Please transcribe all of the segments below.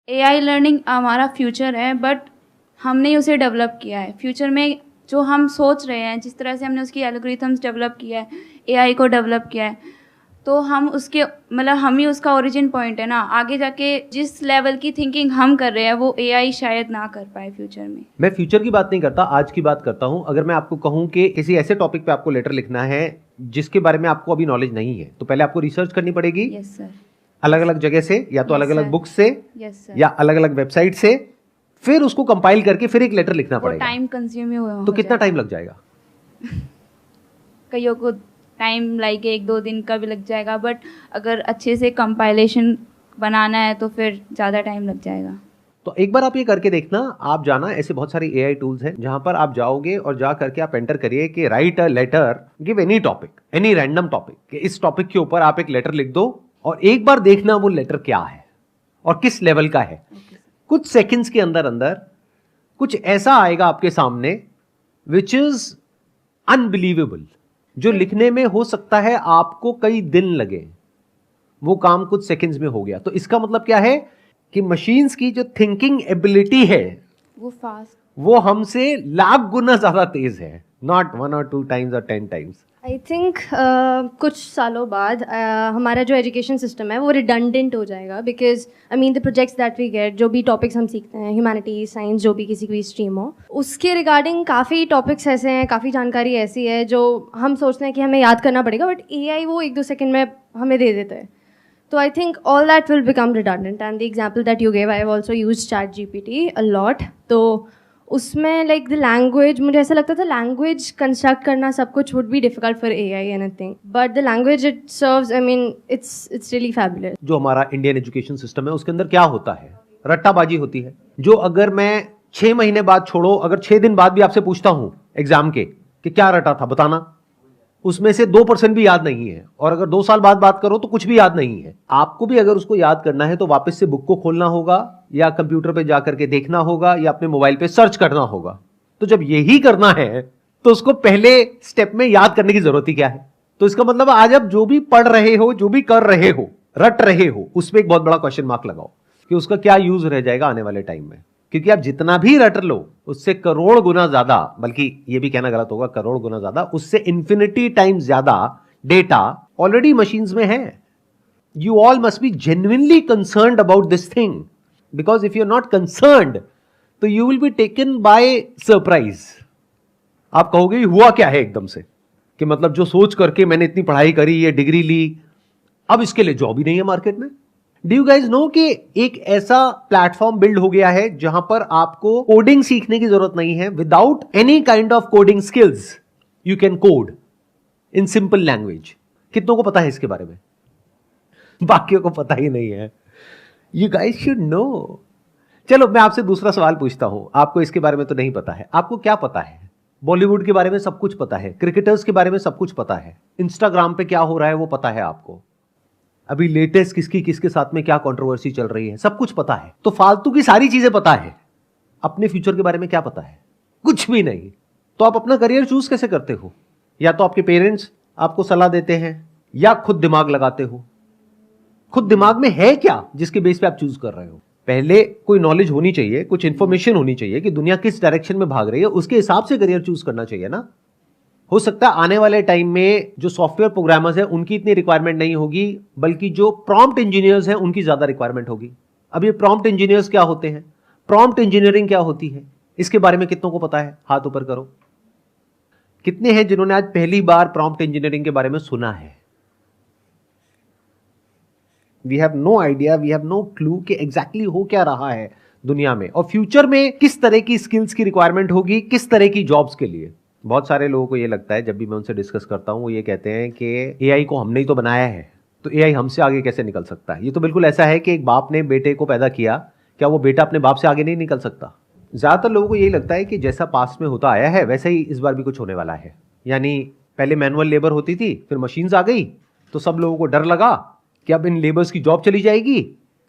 AI learning हमारा future है, but हमने उसे डेवलप किया है। फ्यूचर में जो हम सोच रहे हैं, जिस तरह से हमने उसकी एल्गोरिथम्स डेवलप किया है, एआई को डेवलप किया है, तो हम उसके मतलब हम ही उसका ओरिजिन पॉइंट है ना। आगे जाके जिस लेवल की थिंकिंग हम कर रहे हैं वो एआई शायद ना कर पाए फ्यूचर में। मैं फ्यूचर की बात नहीं करता, आज की बात करता हूं। अगर मैं आपको कहूं कि किसी ऐसे टॉपिक पे आपको लेटर लिखना है जिसके बारे में आपको अभी नॉलेज नहीं है, तो पहले आपको रिसर्च करनी पड़ेगी। Yes sir. अलग अलग जगह से, या तो Yes, अलग अलग sir. बुक से, यस सर। या अलग अलग वेबसाइट से, फिर उसको कंपाइल करके फिर एक लेटर लिखना वो पड़ेगा। टाइम कंज्यूम हो तो कितना जाएगा। टाइम लग जाएगा? कईयों को टाइम लाइक 1-2 दिन का भी लग जाएगा, बट अगर अच्छे से कंपाइलेशन बनाना है तो फिर ज़्यादा टाइम लग जाएगा। तो एक बार आप ये करके देखना। आप जाना, ऐसे बहुत सारे एआई टूल्स हैं जहां पर आप जाओगे और जा करके आप एंटर करिए कि write a letter, give any topic, any random topic, कि इस टॉपिक के ऊपर आप एक लेटर लिख दो और एक बार देखना वो लेटर क्या है और किस लेवल का है। कुछ सेकंड्स के अंदर अंदर कुछ ऐसा आएगा आपके सामने विच इज अनबिलीवेबल, जो लिखने में हो सकता है आपको कई दिन लगे, वो काम कुछ सेकंड्स में हो गया। तो इसका मतलब क्या है कि मशीन्स की जो थिंकिंग एबिलिटी है वो हमसे लाख गुना ज्यादा तेज है, not 1 or 2 times or 10 times। I think कुछ सालों बाद हमारा जो एजुकेशन सिस्टम है वो रिडंडेंट हो जाएगा, because I mean the projects that we get, जो भी टॉपिक्स हम सीखते हैं, ह्यूमैनिटीज, साइंस, जो भी किसी की स्ट्रीम हो, उसके रिगार्डिंग काफ़ी टॉपिक्स ऐसे हैं, काफ़ी जानकारी ऐसी है जो हम सोचते हैं कि हमें याद करना पड़ेगा, बट एआई वो 1-2 सेकेंड में हमें दे देता है। तो I think all that will become redundant, and the example that you gave, I have also used ChatGPT a lot. तो उसमें लाइक द लैंग्वेज, मुझे ऐसा लगता था लैंग्वेज कंस्ट्रक्ट करना सब कुछ would be difficult for AI anything, but the language it serves, I mean it's really fabulous. जो हमारा इंडियन एजुकेशन सिस्टम है उसके अंदर क्या होता है, रट्टाबाजी होती है। जो अगर मैं 6 महीने बाद छोड़ो, अगर 6 दिन बाद भी आपसे पूछता हूं एग्जाम के कि क्या रटा था बताना, उसमें से 2% भी याद नहीं है। और अगर 2 साल बाद बात करो तो कुछ भी याद नहीं है। आपको भी अगर उसको याद करना है तो वापस से बुक को खोलना होगा, या कंप्यूटर पे जाकर के देखना होगा, या अपने मोबाइल पे सर्च करना होगा। तो जब यही करना है तो उसको पहले स्टेप में याद करने की जरूरत ही क्या है? तो इसका मतलब आज आप जो भी पढ़ रहे हो, जो भी कर रहे हो, रट रहे हो, उसमें एक बहुत बड़ा क्वेश्चन मार्क लगाओ कि उसका क्या यूज रह जाएगा आने वाले टाइम में। क्योंकि आप जितना भी रट लो उससे करोड़ गुना ज्यादा, बल्कि ये भी कहना गलत होगा, करोड़ गुना ज्यादा, उससे इंफिनिटी टाइम्स ज्यादा डेटा ऑलरेडी मशीन्स में है। You all must be genuinely concerned about this thing, because if you are not concerned तो you will be taken by surprise. आप कहोगे हुआ क्या है एकदम से, कि मतलब जो सोच करके मैंने इतनी पढ़ाई करी, ये डिग्री ली, अब इसके लिए जॉब ही नहीं है मार्केट में। डू यू गाइज नो कि एक ऐसा प्लेटफॉर्म बिल्ड हो गया है जहां पर आपको कोडिंग सीखने की जरूरत नहीं है। Without any kind of coding skills you can code in simple language. कितनों को पता है इसके बारे में? बाकियों को पता ही नहीं है। You guys should know. चलो मैं आपसे दूसरा सवाल पूछता हूं। आपको इसके बारे में तो नहीं पता है, आपको क्या पता है? बॉलीवुड के बारे में सब कुछ पता है, क्रिकेटर्स के बारे में सब कुछ पता है, इंस्टाग्राम पे क्या हो रहा है वो पता है आपको, अभी लेटेस्ट किसके साथ में क्या कंट्रोवर्सी चल रही है, सब कुछ पता है। तो फालतू की सारी चीजें पता है, अपने फ्यूचर के बारे में क्या पता है? कुछ भी नहीं। तो आप अपना करियर चूज कैसे करते हो? या तो आपके पेरेंट्स आपको सलाह देते हैं, या खुद दिमाग लगाते हो। खुद दिमाग में है क्या जिसके बेस पे आप चूज कर रहे हो? पहले कोई नॉलेज होनी चाहिए, कुछ इंफॉर्मेशन होनी चाहिए कि दुनिया किस डायरेक्शन में भाग रही है, उसके हिसाब से करियर चूज करना चाहिए ना। हो सकता है आने वाले टाइम में जो सॉफ्टवेयर प्रोग्रामर्स हैं उनकी इतनी रिक्वायरमेंट नहीं होगी, बल्कि जो प्रॉम्प्ट इंजीनियर्स हैं उनकी ज्यादा रिक्वायरमेंट होगी। अब ये प्रॉम्प्ट इंजीनियर्स क्या होते हैं, प्रॉम्प्ट इंजीनियरिंग क्या होती है, इसके बारे में कितनों को पता है? हाथ ऊपर करो। कितने हैं जिन्होंने आज पहली बार प्रॉम्प्ट इंजीनियरिंग के बारे में सुना है? We have no idea, we have no clue कि एग्जैक्टली हो क्या रहा है दुनिया में, और फ्यूचर में किस तरह की स्किल्स की रिक्वायरमेंट होगी, किस तरह की जॉब्स के लिए। बहुत सारे लोगों को ये लगता है, जब भी मैं उनसे डिस्कस करता हूं, वो ये कहते हैं कि एआई को हमने ही तो बनाया है, तो एआई हमसे आगे कैसे निकल सकता है? ये तो बिल्कुल ऐसा है कि एक बाप ने बेटे को पैदा किया, क्या वो बेटा अपने बाप से आगे नहीं निकल सकता? ज्यादातर लोगों को यही लगता है कि जैसा पास्ट में होता आया है वैसा ही इस बार भी कुछ होने वाला है। यानी पहले मैनुअल लेबर होती थी, फिर मशीन्स आ गई, तो सब लोगों को डर लगा कि अब इन लेबर्स की जॉब चली जाएगी,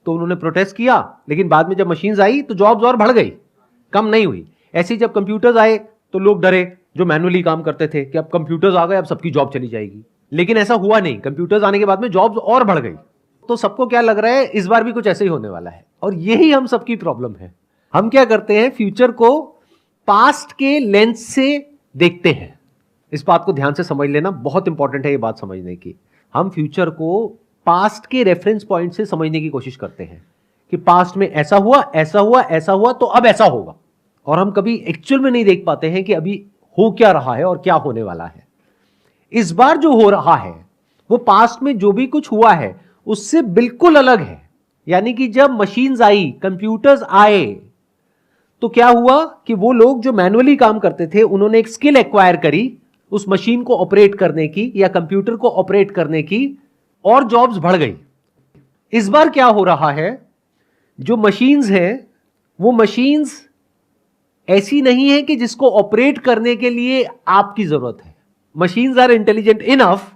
तो उन्होंने प्रोटेस्ट किया। लेकिन बाद में जब मशीन्स आई तो जॉब्स और बढ़ गई, कम नहीं हुई। ऐसे ही जब कंप्यूटर्स आए तो लोग डरे जो मैनुअली काम करते थे कि अब कंप्यूटर्स आ गए, अब सबकी जॉब चली जाएगी। लेकिन ऐसा हुआ नहीं, कंप्यूटर्स आने के बाद में जॉब्स और बढ़ गई। तो सबको क्या लग रहा है, इस बार भी कुछ ऐसे ही होने वाला है। और यही हम सबकी प्रॉब्लम है। हम क्या करते हैं, फ्यूचर को पास्ट के लेंस से देखते हैं। इस बात को ध्यान से समझ लेना, बहुत इंपॉर्टेंट है ये बात समझने की। हम फ्यूचर को पास्ट के रेफरेंस पॉइंट से समझने की कोशिश करते हैं कि पास्ट में ऐसा हुआ, ऐसा हुआ, ऐसा हुआ, तो अब ऐसा होगा। और हम कभी एक्चुअल में नहीं देख पाते हैं कि अभी हो क्या रहा है और क्या होने वाला है। इस बार जो हो रहा है वो पास्ट में जो भी कुछ हुआ है उससे बिल्कुल अलग है। यानी कि जब मशीन्स आई, कंप्यूटर्स आए, तो क्या हुआ कि वो लोग जो मैनुअली काम करते थे उन्होंने एक स्किल एक्वायर करी उस मशीन को ऑपरेट करने की या कंप्यूटर को ऑपरेट करने की, और जॉब्स बढ़ गई। इस बार क्या हो रहा है, जो मशीन्स हैं वो मशीन्स ऐसी नहीं है कि जिसको ऑपरेट करने के लिए आपकी जरूरत है। Machines are intelligent enough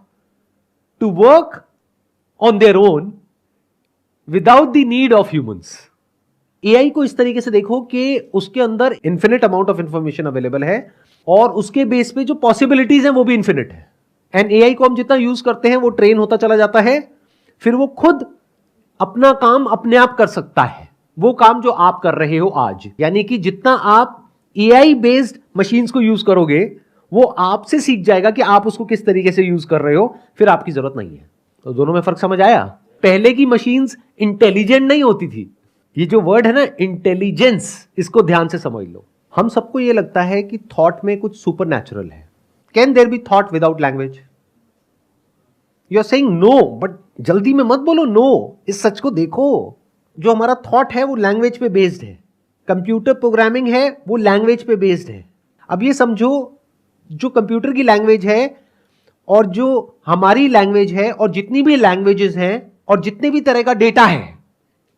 to work on their own without the need of humans. AI को इस तरीके से देखो कि उसके अंदर infinite amount of information available है और उसके बेस पे जो पॉसिबिलिटीज हैं वो भी इंफिनिट है। एंड एआई को हम जितना यूज करते हैं वो ट्रेन होता चला जाता है, फिर वो खुद अपना काम अपने आप कर सकता है, वो काम जो आप कर रहे हो आज। यानी कि जितना आप एआई बेस्ड मशीन्स को यूज करोगे वो आपसे सीख जाएगा कि आप उसको किस तरीके से यूज कर रहे हो, फिर आपकी जरूरत नहीं है। तो दोनों में फर्क समझ आया? पहले की मशीन्स इंटेलिजेंट नहीं होती थी। ये जो वर्ड है ना इंटेलिजेंस, इसको ध्यान से समझ लो। हम सबको ये लगता है कि थॉट में कुछ सुपर नेचुरल है। Can there be thought without language? You are saying no, but जल्दी में मत बोलो नो, इस सच को देखो। जो हमारा थॉट है वो लैंग्वेज पे बेस्ड है, कंप्यूटर प्रोग्रामिंग है वो लैंग्वेज पे बेस्ड है। अब ये समझो, जो कंप्यूटर की लैंग्वेज है और जो हमारी लैंग्वेज है और जितनी भी लैंग्वेजेस हैं और जितने भी तरह का डेटा है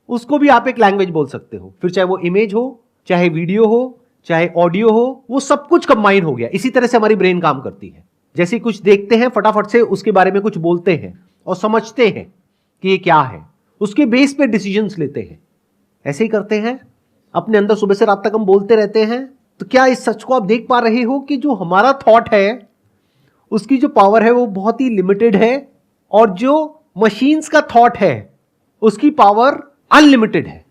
उसको भी आप एक लैंग्वेज बोल सकते हो। फिर चाहे वो इमेज हो, चाहे वीडियो हो, चाहे ऑडियो हो, वो सब कुछ कंबाइन हो गया। इसी तरह से हमारी ब्रेन काम करती है। जैसे कुछ देखते हैं फटाफट से उसके बारे में कुछ बोलते हैं और समझते हैं कि ये क्या है, उसके बेस पे डिसीजंस लेते हैं। ऐसे ही करते हैं अपने अंदर, सुबह से रात तक हम बोलते रहते हैं। तो क्या इस सच को आप देख पा रहे हो कि जो हमारा थॉट है उसकी जो पावर है वो बहुत ही लिमिटेड है, और जो मशीन्स का थॉट है उसकी पावर अनलिमिटेड है।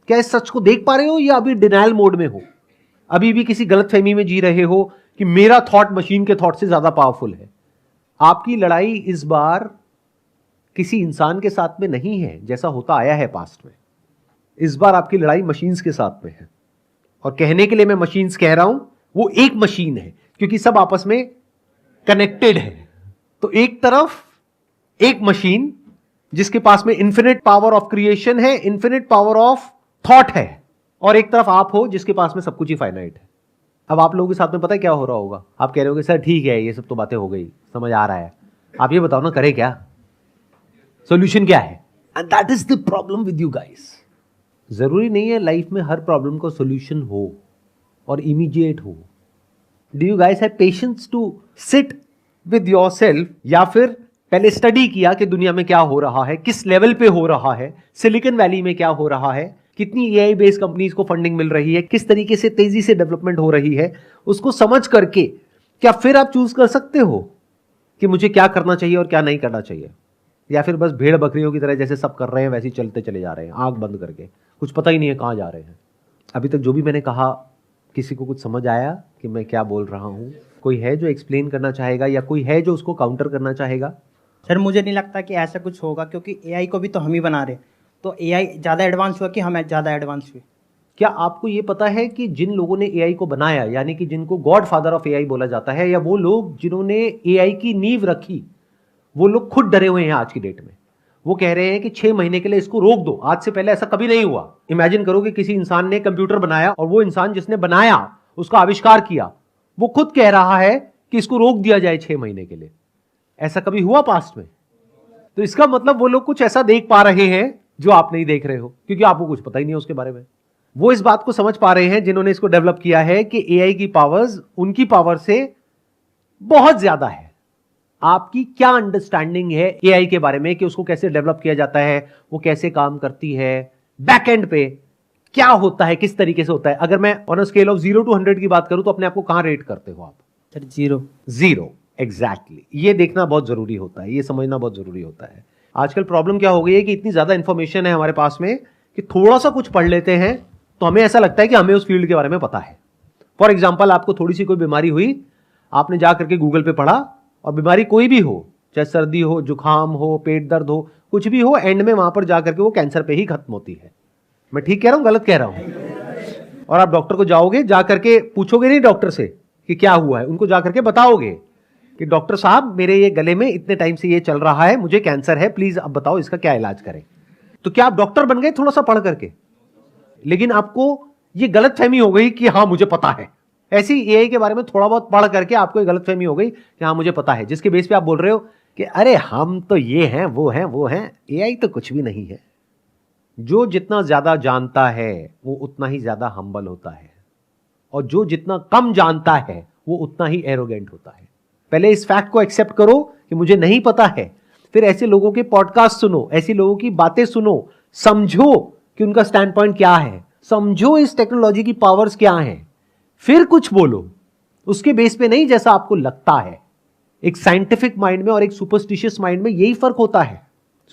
क्या इस सच को देख पा रहे हो या अभी डिनायल मोड में हो? अभी भी किसी गलतफहमी में जी रहे हो कि मेरा थॉट मशीन के थॉट से ज्यादा पावरफुल है? आपकी लड़ाई इस बार किसी इंसान के साथ में नहीं है जैसा होता आया है पास्ट में। इस बार आपकी लड़ाई मशीन्स के साथ में है। और कहने के लिए मैं मशीन्स कह रहा हूं, वो एक मशीन है क्योंकि सब आपस में कनेक्टेड है। तो एक तरफ एक मशीन जिसके पास में इंफिनिट पावर ऑफ क्रिएशन है, इंफिनिट पावर ऑफ थॉट है, और एक तरफ आप हो जिसके पास में सब कुछ ही फाइनाइट है। अब आप लोगों के साथ में पता है क्या हो रहा होगा? आप कह रहे होगे सर ठीक है, ये सब तो बातें हो गई, समझ आ रहा है, आप ये बताओ ना करें क्या, सॉल्यूशन क्या है? And that is the problem with you guys. जरूरी नहीं है लाइफ में हर प्रॉब्लम का सॉल्यूशन हो और इमीडिएट हो। Do you guys have patience to sit with yourself, या फिर पहले स्टडी किया कि दुनिया में क्या हो रहा है, किस लेवल पे हो रहा है, सिलिकॉन वैली में क्या हो रहा है, कितनी एआई बेस्ड कंपनीज को फंडिंग मिल रही है, किस तरीके से तेजी से डेवलपमेंट हो रही है, उसको समझ करके क्या फिर आप चूज कर सकते हो कि मुझे क्या करना चाहिए और क्या नहीं करना चाहिए? या फिर बस भेड़ बकरियों की तरह जैसे सब कर रहे हैं वैसे ही चलते चले जा रहे हैं आंख बंद करके, कुछ पता ही नहीं है कहां जा रहे हैं। अभी तक जो भी मैंने कहा, किसी को कुछ समझ आया कि मैं क्या बोल रहा हूं? कोई है जो एक्सप्लेन करना चाहेगा या कोई है जो उसको काउंटर करना चाहेगा? सर मुझे नहीं लगता कि ऐसा कुछ होगा, क्योंकि एआई को भी तो हम ही बना रहे हैं। तो एआई ज़्यादा एडवांस हुआ कि हम ज़्यादा एडवांस हुए? क्या आपको ये पता है कि जिन लोगों ने एआई को बनाया, यानी कि जिनको गॉड फादर ऑफ एआई बोला जाता है, या वो लोग जिन्होंने एआई की नींव रखी, वो लोग खुद डरे हुए हैं आज की डेट में। वो कह रहे हैं कि 6 महीने के लिए इसको रोक दो, आज से पहले ऐसा कभी नहीं हुआ। इमेजिन करो कि किसी इंसान ने कंप्यूटर बनाया और वो इंसान जिसने बनाया, उसका आविष्कार किया, वो खुद कह रहा है कि इसको रोक दिया जाए 6 महीने के लिए। ऐसा कभी हुआ पास्ट में? तो इसका मतलब वो लोग कुछ ऐसा देख पा रहे हैं जो आप नहीं देख रहे हो, क्योंकि आपको कुछ पता ही नहीं है उसके बारे में। वो इस बात को समझ पा रहे हैं जिन्होंने इसको डेवलप किया है कि एआई की पावर्स उनकी पावर से बहुत ज्यादा है। आपकी क्या अंडरस्टैंडिंग है एआई के बारे में कि उसको कैसे डेवलप किया जाता है, वो कैसे काम करती है, बैक एंड पे क्या होता है, किस तरीके से होता है? अगर मैं on a scale of 0 to 100 की बात करूं तो अपने आप को कहां रेट करते हो आप? सर 0। एग्जैक्टली। ये देखना बहुत जरूरी होता है, ये समझना बहुत जरूरी होता है आजकल प्रॉब्लम क्या हो गई है कि इतनी ज्यादा इंफॉर्मेशन है हमारे पास में कि थोड़ा सा कुछ पढ़ लेते हैं तो हमें ऐसा लगता है कि हमें उस फील्ड के बारे में पता है। फॉर एग्जाम्पल, आपको थोड़ी सी कोई बीमारी हुई, आपने जा करके गूगल पे पढ़ा, और बीमारी कोई भी हो, चाहे सर्दी हो, जुकाम हो, पेट दर्द हो, कुछ भी हो, एंड में वहां पर जाकर के वो कैंसर पे ही खत्म होती है। मैं ठीक कह रहा हूं, गलत कह रहा हूं? और आप डॉक्टर को जाओगे, जाकर के पूछोगे नहीं डॉक्टर से कि क्या हुआ है, उनको जाकर के बताओगे कि डॉक्टर साहब मेरे ये गले में इतने टाइम से ये चल रहा है, मुझे कैंसर है, प्लीज अब बताओ इसका क्या इलाज करें। तो क्या आप डॉक्टर बन गए थोड़ा सा पढ़ करके? लेकिन आपको ये गलतफहमी हो गई कि हाँ मुझे पता है। ऐसी एआई के बारे में थोड़ा बहुत पढ़ करके आपको ये गलतफहमी हो गई कि हाँ मुझे पता है, जिसके बेस पे आप बोल रहे हो कि अरे हम तो ये हैं, वो हैं, वो हैं, एआई तो कुछ भी नहीं है। जो जितना ज्यादा जानता है वो उतना ही ज्यादा हम्बल होता है, और जो जितना कम जानता है वो उतना ही एरोगेंट होता है। पहले इस फैक्ट को एक्सेप्ट करो कि मुझे नहीं पता है, फिर ऐसे लोगों के पॉडकास्ट सुनो, ऐसे लोगों की बातें सुनो, समझो कि उनका स्टैंड पॉइंट क्या है, समझो इस टेक्नोलॉजी की पावर्स क्या हैं, फिर कुछ बोलो। उसके बेस पे नहीं जैसा आपको लगता है। एक साइंटिफिक माइंड में और एक सुपरस्टिशियस माइंड में यही फर्क होता है।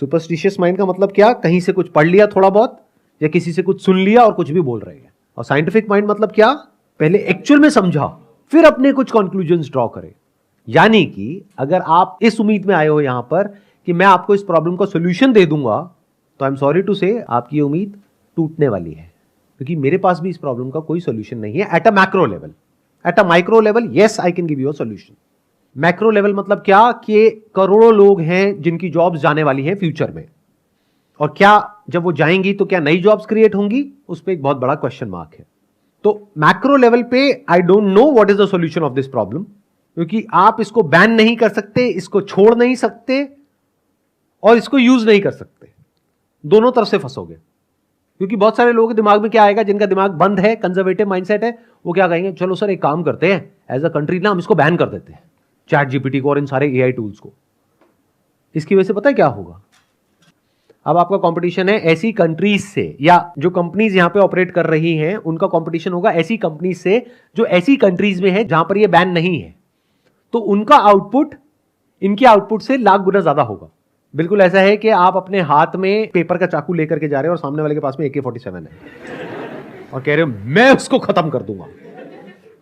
सुपरस्टिशियस माइंड का मतलब क्या? कहीं से कुछ पढ़ लिया थोड़ा बहुत, या किसी से कुछ सुन लिया और कुछ भी बोल रहे हैं। और साइंटिफिक माइंड मतलब क्या? पहले एक्चुअल में समझा, फिर अपने कुछ कंक्लूजन्स ड्रॉ करे। यानी कि अगर आप इस उम्मीद में आए हो यहां पर कि मैं आपको इस प्रॉब्लम का सोल्यूशन दे दूंगा, तो आई एम सॉरी टू से आपकी ये उम्मीद टूटने वाली है, क्योंकि मेरे पास भी इस प्रॉब्लम का कोई सोल्यूशन नहीं है at a macro level. At a micro level yes I can give you a solution. Macro level मतलब क्या कि करोड़ों लोग हैं जिनकी जॉब्स जाने वाली हैं फ्यूचर में, और क्या जब वो जाएंगी तो क्या नई जॉब्स क्रिएट होंगी, उस पर एक बहुत बड़ा क्वेश्चन मार्क है। तो मैक्रो लेवल पे I don't know what is the solution of this problem, क्योंकि आप इसको बैन नहीं कर सकते, इसको छोड़ नहीं सकते, और इसको यूज नहीं कर सकते। दोनों तरफ से फंसोगे, क्योंकि बहुत सारे लोगों के दिमाग में क्या आएगा, जिनका दिमाग बंद है, कंजर्वेटिव माइंडसेट है, वो क्या कहेंगे, चलो सर एक काम करते हैं, एज अ कंट्री ना हम इसको बैन कर देते हैं, चैट जीपीटी को और इन सारे एआई टूल्स को। इसकी वजह से पता है क्या होगा? अब आपका कंपटीशन है ऐसी कंट्रीज से, या जो कंपनीज यहां पे ऑपरेट कर रही हैं उनका कंपटीशन होगा ऐसी कंपनीज से जो ऐसी कंट्रीज में है जहां पर ये बैन नहीं है। तो उनका आउटपुट इनके आउटपुट से लाख गुना ज्यादा होगा। बिल्कुल ऐसा है कि आप अपने हाथ में पेपर का चाकू लेकर के जा रहे हो और सामने वाले के पास में AK-47 है और कह रहे हो मैं उसको खत्म कर दूंगा,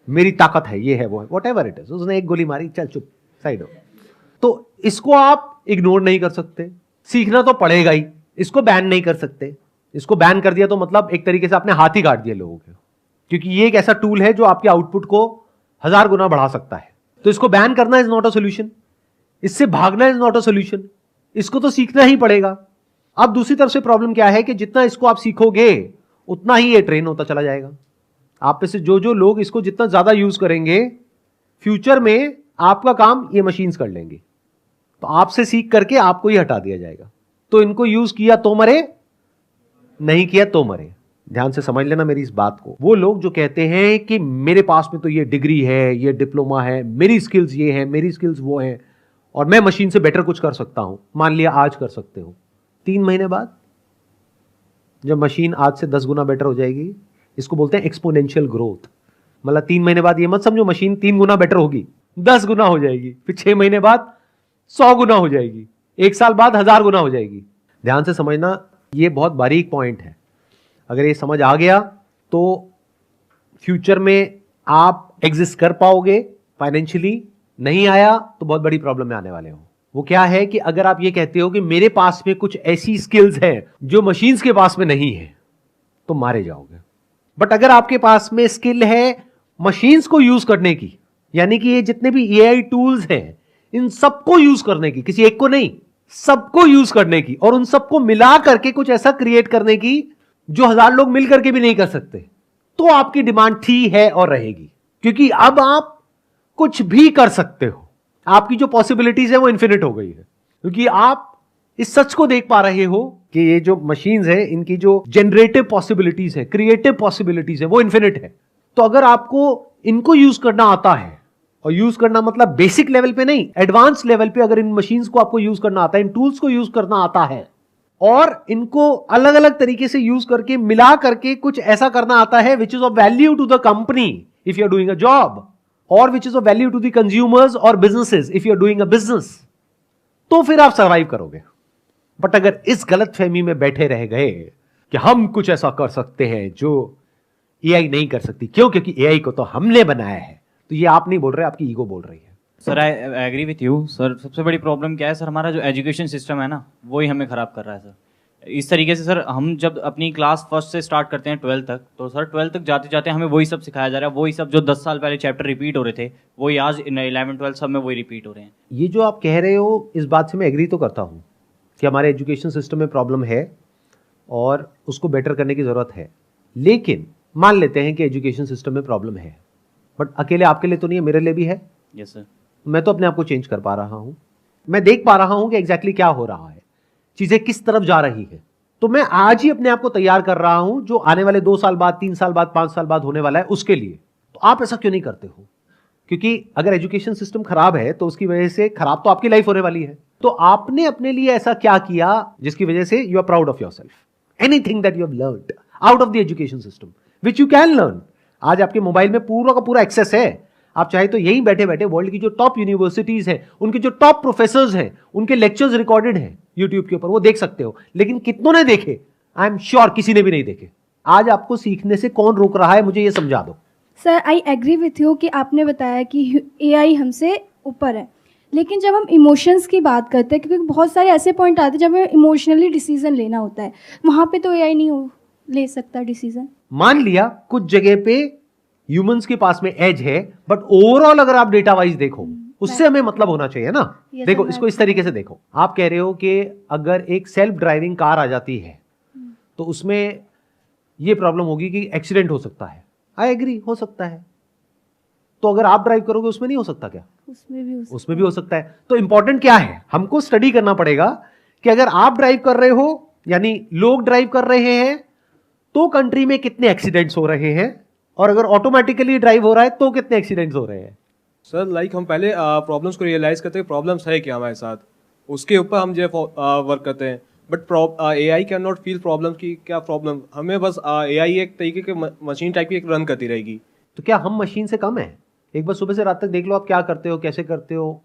मेरी ताकत है, ये है, वो है, व्हाटएवर इट इज। उसने एक गोली मारी, चल चुप साइड हो। तो इसको आप इग्नोर नहीं कर सकते, सीखना तो पड़ेगा ही। इसको बैन नहीं कर सकते, इसको बैन कर दिया तो मतलब एक तरीके से आपने हाथ ही काट दिया लोगों के, क्योंकि ये एक ऐसा टूल है जो आपके आउटपुट को 1000 गुना बढ़ा सकता है। तो इसको बैन करना इज नॉट अ सोल्यूशन, इससे भागना इज नॉट अ सोल्यूशन, इसको तो सीखना ही पड़ेगा। अब दूसरी तरफ से प्रॉब्लम क्या है कि जितना इसको आप सीखोगे उतना ही ये ट्रेन होता चला जाएगा। आप में से जो जो लोग इसको जितना ज्यादा यूज करेंगे, फ्यूचर में आपका काम ये मशीन्स कर लेंगे, तो आपसे सीख करके आपको ही हटा दिया जाएगा। तो इनको यूज किया तो मरे, नहीं किया तो मरे। ध्यान से समझ लेना मेरी इस बात को। वो लोग जो कहते हैं कि मेरे पास में तो ये डिग्री है, ये डिप्लोमा है, मेरी स्किल्स ये है, मेरी स्किल्स वो है, और मैं मशीन से बेटर कुछ कर सकता हूं। मान लिया आज कर सकते हो, 3 महीने बाद जब मशीन आज से 10 गुना बेटर हो जाएगी, इसको बोलते हैं एक्सपोनेंशियल ग्रोथ। मतलब 3 महीने बाद ये मत समझो मशीन 3 गुना बेटर होगी, 10 गुना हो जाएगी, फिर 6 महीने बाद 100 गुना हो जाएगी, 1 साल बाद 1000 गुना हो जाएगी। ध्यान से समझना, ये बहुत बारीक पॉइंट है। अगर ये समझ आ गया तो फ्यूचर में आप एग्जिस्ट कर पाओगे फाइनेंशियली, नहीं आया तो बहुत बड़ी प्रॉब्लम में आने वाले हो। वो क्या है कि अगर आप ये कहते हो कि मेरे पास में कुछ ऐसी स्किल्स हैं जो मशीन्स के पास में नहीं है, तो मारे जाओगे। बट अगर आपके पास में स्किल है मशीन्स को यूज करने की, यानी कि ये जितने भी एआई टूल्स हैं इन सबको यूज करने की, किसी एक को नहीं, सबको यूज करने की, और उन सबको मिला करके कुछ ऐसा क्रिएट करने की जो 1000 लोग मिल करके भी नहीं कर सकते, तो आपकी डिमांड थी, है और रहेगी। क्योंकि अब आप कुछ भी कर सकते हो, आपकी जो पॉसिबिलिटीज है वो इन्फिनिट हो गई है, क्योंकि आप इस सच को देख पा रहे हो कि ये जो मशीन्स हैं इनकी जो जनरेटिव पॉसिबिलिटीज है, क्रिएटिव पॉसिबिलिटीज है, वो इन्फिनिट है। तो अगर आपको इनको यूज करना आता है, और यूज करना मतलब बेसिक लेवल पे नहीं, एडवांस लेवल पे अगर इन मशीन्स को आपको यूज करना आता है, इन टूल्स को यूज करना आता है, और इनको अलग अलग तरीके से यूज करके मिला करके कुछ ऐसा करना आता है which is of value to the company if you are doing a job, और which is of value to the consumers और businesses if you are doing a business, तो फिर आप सर्वाइव करोगे। बट अगर इस गलतफहमी में बैठे रह गए कि हम कुछ ऐसा कर सकते हैं जो एआई नहीं कर सकती, क्यों? क्योंकि एआई को तो हमने बनाया है, तो ये आप नहीं बोल रहे, आपकी ईगो बोल रही है। Sir I agree with you sir. सबसे बड़ी प्रॉब्लम क्या है सर, हमारा जो एजुकेशन सिस्टम है ना, वही हमें ख़राब कर रहा है सर। इस तरीके से सर, हम जब अपनी क्लास फर्स्ट से स्टार्ट करते हैं 12th तक, तो सर 12th तक जाते जाते हमें वही सब सिखाया जा रहा है, वही सब जो 10 साल पहले चैप्टर रिपीट हो रहे थे, वही आज 11th 12th सब में वही रिपीट हो रहे हैं। ये जो आप कह रहे हो, इस बात से मैं एग्री तो करता हूँ कि हमारे एजुकेशन सिस्टम में प्रॉब्लम है और उसको बेटर करने की ज़रूरत है। लेकिन मान लेते हैं कि एजुकेशन सिस्टम में प्रॉब्लम है, बट अकेले आपके लिए तो नहीं है, मेरे लिए भी है। Yes sir. मैं तो अपने आप को चेंज कर पा रहा हूं, मैं देख पा रहा हूं कि एग्जैक्टली क्या हो रहा है, चीजें किस तरफ जा रही है। तो मैं आज ही अपने आप को तैयार कर रहा हूं जो आने वाले 2 साल बाद, 3 साल बाद, 5 साल बाद होने वाला है उसके लिए। तो आप ऐसा क्यों नहीं करते हो? क्योंकि अगर एजुकेशन सिस्टम खराब है तो उसकी वजह से खराब तो आपकी लाइफ होने वाली है। तो आपने अपने लिए ऐसा क्या किया जिसकी वजह से you are proud of yourself? Anything that you have learned out of the education system which you can learn. आज आपके मोबाइल में पूरा का पूरा एक्सेस है, आप चाहे तो यहीं बैठे बैठे वर्ल्ड की जो टॉप यूनिवर्सिटीज हैं, उनके जो टॉप प्रोफेसर्स हैं, उनके लेक्चर्स रिकॉर्डेड हैं यूट्यूब के ऊपर, वो देख सकते हो। लेकिन कितनों ने देखे? आई एम श्योर किसी ने भी नहीं देखे। आज आपको सीखने से कौन रोक रहा है, मुझे ये समझा दो। Sir I agree with you कि आपने बताया कि एआई हमसे ऊपर है, लेकिन जब हम इमोशंस की बात करते हैं, क्योंकि बहुत सारे ऐसे पॉइंट आते हैं जब हमें इमोशनली डिसीजन लेना होता है, वहाँ पे तो एआई नहीं ले सकता डिसीजन। मान लिया कुछ जगह पे ह्यूमंस के पास में एज है, बट ओवरऑल अगर आप डेटा वाइज देखो, उससे हमें मतलब होना चाहिए ना। देखो इसको इस तरीके से देखो, आप कह रहे हो कि अगर एक सेल्फ ड्राइविंग कार आ जाती है तो उसमें ये प्रॉब्लम होगी कि एक्सीडेंट हो सकता है। आई एग्री, हो सकता है। तो अगर आप ड्राइव करोगे उसमें नहीं हो सकता क्या? उसमें भी हो सकता है। तो इंपॉर्टेंट क्या है, हमको स्टडी करना पड़ेगा कि अगर आप ड्राइव कर रहे हो, यानी लोग ड्राइव कर रहे हैं, तो कंट्री में कितने एक्सीडेंट्स हो रहे हैं, और अगर ऑटोमेटिकली ड्राइव हो रहा है तो कितने एक्सीडेंट्स हो रहे हैं। सर लाइक हम पहले प्रॉब्लम्स को रियलाइज करते हैं, प्रॉब्लम्स है क्या हमारे साथ, उसके ऊपर हम जो वर्क करते हैं। But AI can not feel problem की क्या प्रॉब्लम, हमें बस एआई एक तरीके के मशीन टाइप की एक रन करती रहेगी। तो क्या हम मशीन से कम है? एक बार सुबह से रात तक देख लो आप क्या करते हो, कैसे करते हो,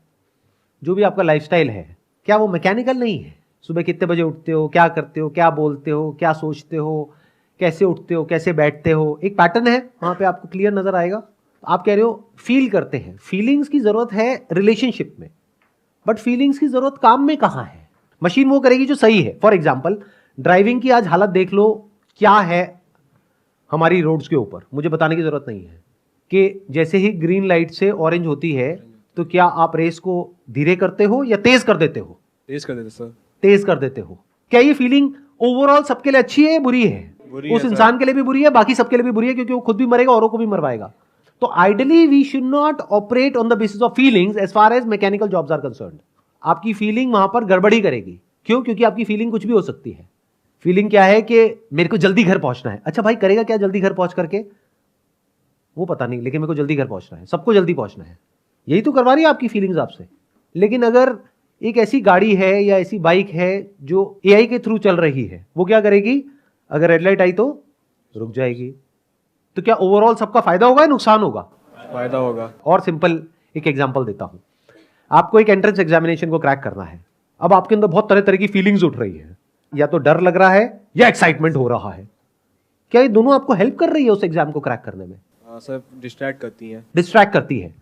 जो भी आपका लाइफस्टाइल है, क्या वो मैकेनिकल नहीं है? सुबह कितने बजे उठते हो, क्या करते हो, क्या बोलते हो, क्या सोचते हो, कैसे उठते हो, कैसे बैठते हो, एक पैटर्न है, वहां पे आपको क्लियर नजर आएगा। आप कह रहे हो फील करते हैं, फीलिंग्स की जरूरत है रिलेशनशिप में, बट फीलिंग्स की जरूरत काम में कहां है? मशीन वो करेगी जो सही है। फॉर एग्जाम्पल ड्राइविंग की आज हालत देख लो क्या है हमारी रोड्स के ऊपर, मुझे बताने की जरूरत नहीं है कि जैसे ही ग्रीन लाइट से ऑरेंज होती है तो क्या आप रेस को धीरे करते हो या तेज कर देते हो? तेज कर देते सर। तेज कर देते हो। क्या ये फीलिंग ओवरऑल सबके लिए अच्छी है, बुरी है? उस इंसान के लिए भी बुरी है, बाकी सबके लिए भी बुरी है, क्योंकि वो खुद भी मरेगा, औरों को भी मरवाएगा। तो ideally we should not operate on the basis of feelings as far as mechanical jobs are concerned. आपकी फीलिंग वहां पर गड़बड़ी करेगी। क्यों? क्योंकि आपकी फीलिंग कुछ भी हो सकती है। फीलिंग क्या है कि मेरे को जल्दी घर पहुंचना है। अच्छा भाई, करेगा क्या जल्दी घर पहुंच करके? वो पता नहीं, लेकिन मेरे को जल्दी घर पहुंचना है, सबको जल्दी पहुंचना है, यही तो करवा रही है आपकी फीलिंग्स आपसे। लेकिन अगर एक ऐसी गाड़ी है या ऐसी बाइक है जो एआई के थ्रू चल रही है, वो क्या करेगी? अगर रेड लाइट आई तो रुक जाएगी। तो क्या ओवरऑल सबका फायदा होगा या नुकसान होगा? फायदा होगा। और सिंपल एक एग्जांपल देता हूं, आपको एक एंट्रेंस एग्जामिनेशन को क्रैक करना है। अब आपके अंदर बहुत तरह तरह की फीलिंग्स उठ रही है, या तो डर लग रहा है या एक्साइटमेंट हो रहा है। क्या ये दोनों आपको हेल्प कर रही है उस एग्जाम को क्रैक करने में? सर डिस्ट्रैक्ट करती है। डिस्ट्रैक्ट करती है।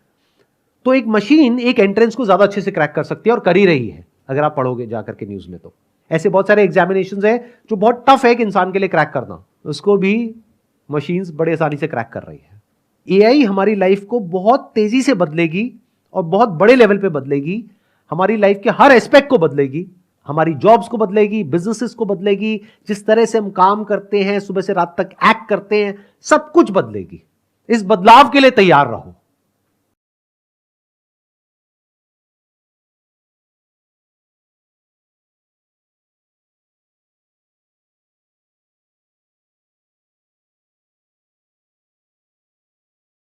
तो एक मशीन एक एंट्रेंस को ज्यादा अच्छे से क्रैक कर सकती है, और कर ही रही है। अगर आप पढ़ोगे जाकर के न्यूज में, तो ऐसे बहुत सारे एग्जामिनेशंस है जो बहुत टफ है एक इंसान के लिए क्रैक करना, उसको भी मशीन्स बड़े आसानी से क्रैक कर रही है। एआई हमारी लाइफ को बहुत तेजी से बदलेगी और बहुत बड़े लेवल पे बदलेगी, हमारी लाइफ के हर एस्पेक्ट को बदलेगी, हमारी जॉब्स को बदलेगी, बिजनेसेस को बदलेगी, जिस तरह से हम काम करते हैं, सुबह से रात तक एक्ट करते हैं, सब कुछ बदलेगी। इस बदलाव के लिए तैयार रहो।